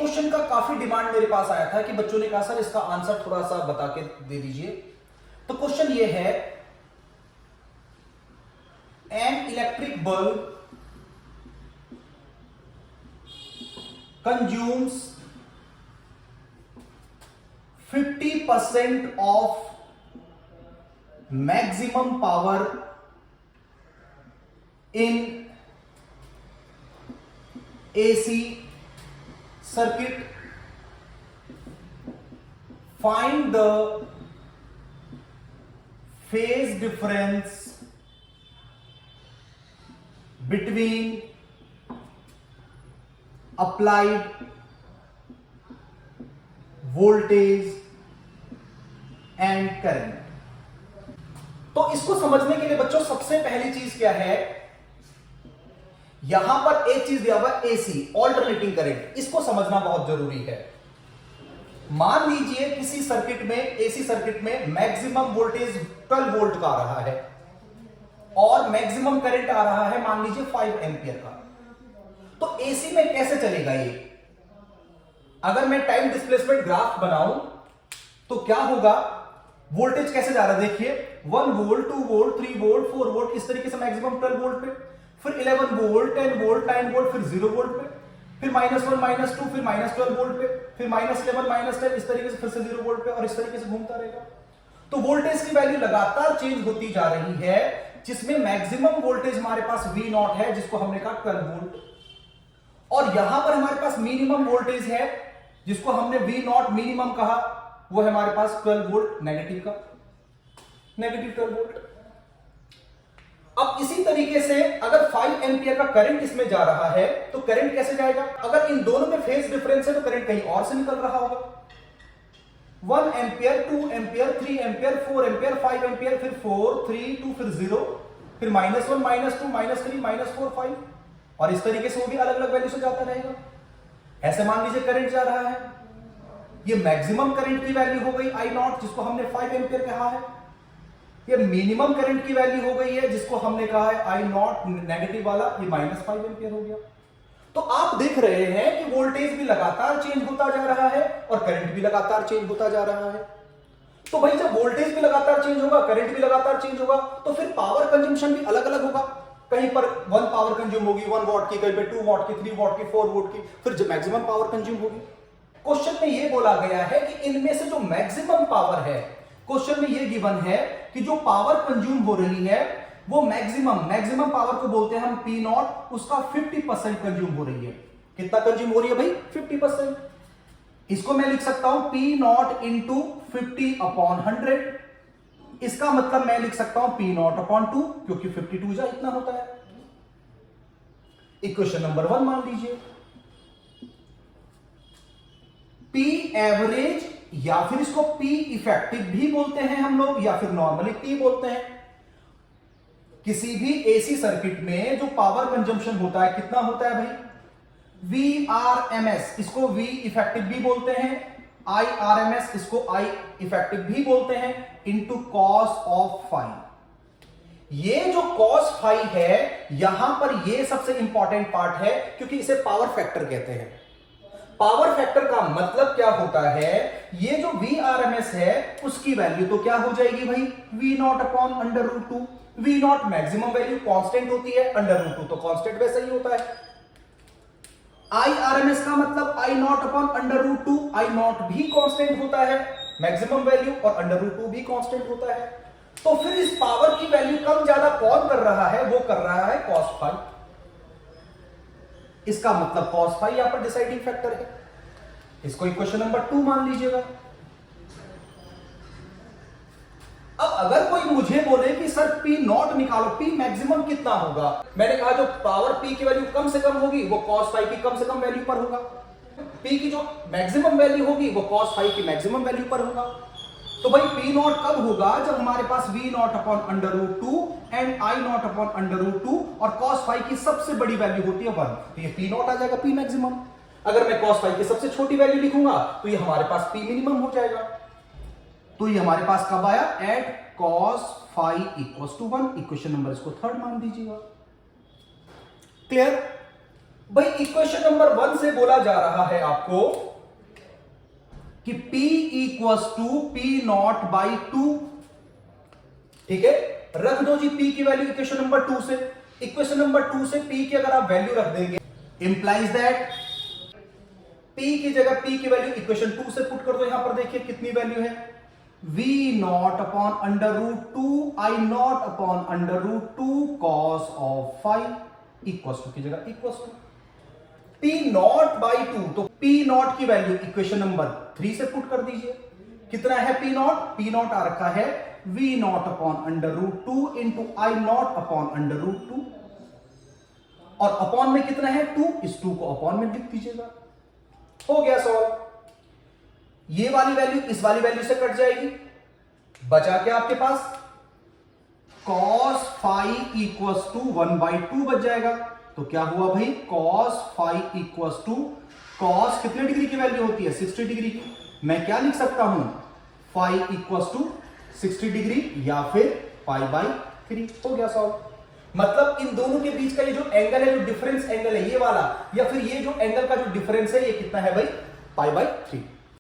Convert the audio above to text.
Question का काफी demand मेरे पास आया था कि बच्चों ने कहा सर इसका आंसर थोड़ा सा बता के दे दीजिए। तो क्वेश्चन ये है, an electric bulb consumes 50% of maximum power in AC circuit. Find the phase difference between applied voltage and current। तो इसको समझने के लिए बच्चों सबसे पहली चीज क्या है, यहां पर एक चीज दिया हुआ एसी ऑल्टरनेटिंग करंट, इसको समझना बहुत जरूरी है। मान लीजिए किसी सर्किट में, एसी सर्किट में मैक्सिमम वोल्टेज 12 वोल्ट का आ रहा है और मैक्सिमम करंट आ रहा है मान लीजिए 5 एम्पियर का। तो एसी में कैसे चलेगा ये? अगर मैं टाइम डिस्प्लेसमेंट ग्राफ बनाऊं तो क्या होगा, वोल्टेज कैसे जा रहा है देखिए, 1 वोल्ट 2 वोल्ट 3 वोल्ट 4 वोल्ट इस तरीके से मैक्सिमम 12 वोल्ट पे, फिर 11 वोल्ट 10 वोल्ट 9 वोल्ट, फिर 0 वोल्ट पे, फिर -1 -2, फिर -12 वोल्ट पे, फिर -11 -10 इस तरीके से फिर से 0 वोल्ट पे, और इस तरीके से घूमता रहेगा। तो वोल्टेज की वैल्यू लगातार चेंज होती जा रही है, जिसमें मैक्सिमम वोल्टेज हमारे पास V0 है जिसको हमने कहा 12 वोल्ट, और यहां पर हमारे पास मिनिमम वोल्टेज है जिसको हमने V0 मिनिमम कहा, वो है हमारे पास 12 वोल्ट नेगेटिव का, नेगेटिव 12 वोल्ट। अब इसी तरीके से अगर 5 एम्पियर का करंट इसमें जा रहा है तो करंट कैसे जाएगा, अगर इन दोनों में फेज डिफरेंस है तो करंट कहीं और से निकल रहा होगा। 1 ampere 2 ampere 3 ampere 4 ampere 5 ampere, फिर 4 3 2 फिर 0, फिर -1 -2 -3 -4 5, और इस तरीके से वो भी अलग अलग वैल्यू से जाता रहेगा। ऐसे मान लीजिए करंट जा रहा है, ये मैक्सिमम करंट की वैल्यू हो गई I0 जिसको हमने 5 एम्पियर कहा है, ये मिनिमम करंट की वैल्यू हो गई है जिसको हमने कहा है I0 नेगेटिव वाला, ये -5 एम्पियर हो गया। तो आप देख रहे हैं कि वोल्टेज भी लगातार चेंज होता जा रहा है और करंट भी लगातार चेंज होता जा रहा है। तो भाई जब वोल्टेज भी लगातार चेंज होगा, करंट भी लगातार चेंज होगा, तो फिर पावर कंजम्पशन भी अलग अलग होगा। कहीं पर 1 पावर कंज्यूम होगी 1 वॉट की, कहीं पे 2 वॉट की, 3 वॉट की, 4 वोट की, फिर जो मैक्सिमम पावर कंज्यूम होगी। क्वेश्चन में यह बोला गया है कि इनमें से जो मैक्सिमम पावर है, क्वेश्चन में यह गिवन है कि जो पावर कंज्यूम हो रही है वो मैक्सिमम पावर को बोलते हैं हम P0, उसका 50% कंज्यूम हो रही है। कितना कंज्यूम हो रही है भाई? 50%। इसको मैं लिख सकता हूं P0 इंटू 50/100, इसका मतलब मैं लिख सकता हूं P0/2, क्योंकि 52 जा इतना होता है। इक्वेशन नंबर 1 मान लीजिए, P एवरेज या फिर इसको P इफेक्टिव भी बोलते हैं हम लोग, या फिर नॉर्मली P बोलते हैं। किसी भी एसी सर्किट में जो पावर कंजम्पशन होता है कितना होता है भाई? VRMS, इसको V इफेक्टिव भी बोलते हैं, IRMS इसको I इफेक्टिव भी बोलते हैं, इंटू cos ऑफ फाई। ये जो cos फाई है यहां पर ये सबसे इंपॉर्टेंट पार्ट है, क्योंकि इसे पावर फैक्टर कहते हैं। पावर फैक्टर का मतलब क्या होता है, ये जो VRMS है उसकी वैल्यू तो क्या हो जाएगी भाई? V0/√2। V0 maximum value constant होती है, √2 तो कांस्टेंट वैसा ही होता है। IRMS का मतलब I0/√2, I0 भी कांस्टेंट होता है मैक्सिमम वैल्यू, और √2 भी कांस्टेंट होता है। तो फिर इस पावर की वैल्यू कम ज्यादा कौन कर रहा है? वो कर रहा है cos फाई। इसका मतलब cos फाई यहां पर डिसाइडिंग फैक्टर है। इसको इक्वेशन नंबर 2 मान लीजिएगा। अब अगर कोई मुझे बोले कि सर P0 निकालो, P मैक्सिमम कितना होगा, मैंने कहा जो पावर P की वैल्यू कम से कम होगी वो cos फाई की कम से कम वैल्यू पर होगा। P की जो मैक्सिमम वैल्यू होगी वो cos फाई की मैक्सिमम वैल्यू पर होगा। तो भाई P0 कब होगा? जब हमारे पास V0/√2 एंड I0/√2 और cos फाई की सबसे बड़ी वैल्यू होती है 1, तो ये P0 आ जाएगा, P मैक्सिमम। अगर मैं cos फाई की सबसे छोटी वैल्यू लिखूंगा तो ये हमारे पास P मिनिमम हो जाएगा। तो ये हमारे पास कब आया? At cos phi = 1। Equation number इसको 3rd मान दीजिएगा। क्लियर? भाई इक्वेशन नंबर 1 से बोला जा रहा है आपको कि P equals to P not by 2। ठीक है, रख दो जी P की वैल्यू इक्वेशन नंबर 2 से। इक्वेशन नंबर 2 से P की अगर आप वैल्यू रख देंगे, इंप्लाइज दैट P की जगह P की वैल्यू इक्वेशन 2 से पुट कर दो। यहां पर देखिए कितनी वैल्यू है, V not upon under root 2 I not upon under root 2 cos of phi equals to की जगह equals to P not by 2। तो P नॉट की वैल्यू इक्वेशन नंबर 3 से पुट कर दीजिए। कितना है P नॉट आ रखा है V not upon under root 2 into I not upon under root 2, और अपॉन में कितना है 2, इस 2 को अपॉन में लिख दीजिएगा। हो गया सॉल्व। ये वाली वैल्यू इस वाली वैल्यू से कट जाएगी, बचा क्या आपके पास, cos फाइव इक्वल्स टू 1/2 बच जाएगा। तो क्या हुआ भाई, cos phi equals to, cos कितने डिग्री की वैल्यू होती है, 60 डिग्री की। मैं क्या लिख सकता हूं, फाइव इक्वल्स टू 60 डिग्री या फिर π/3। हो गया सॉल्व। मतलब इन दोनों के बीच का ये जो एंगल है, जो डिफरेंस एंगल है ये वाला, या फिर ये जो एंगल का जो डिफरेंस है, ये कितना है भाई, π/3।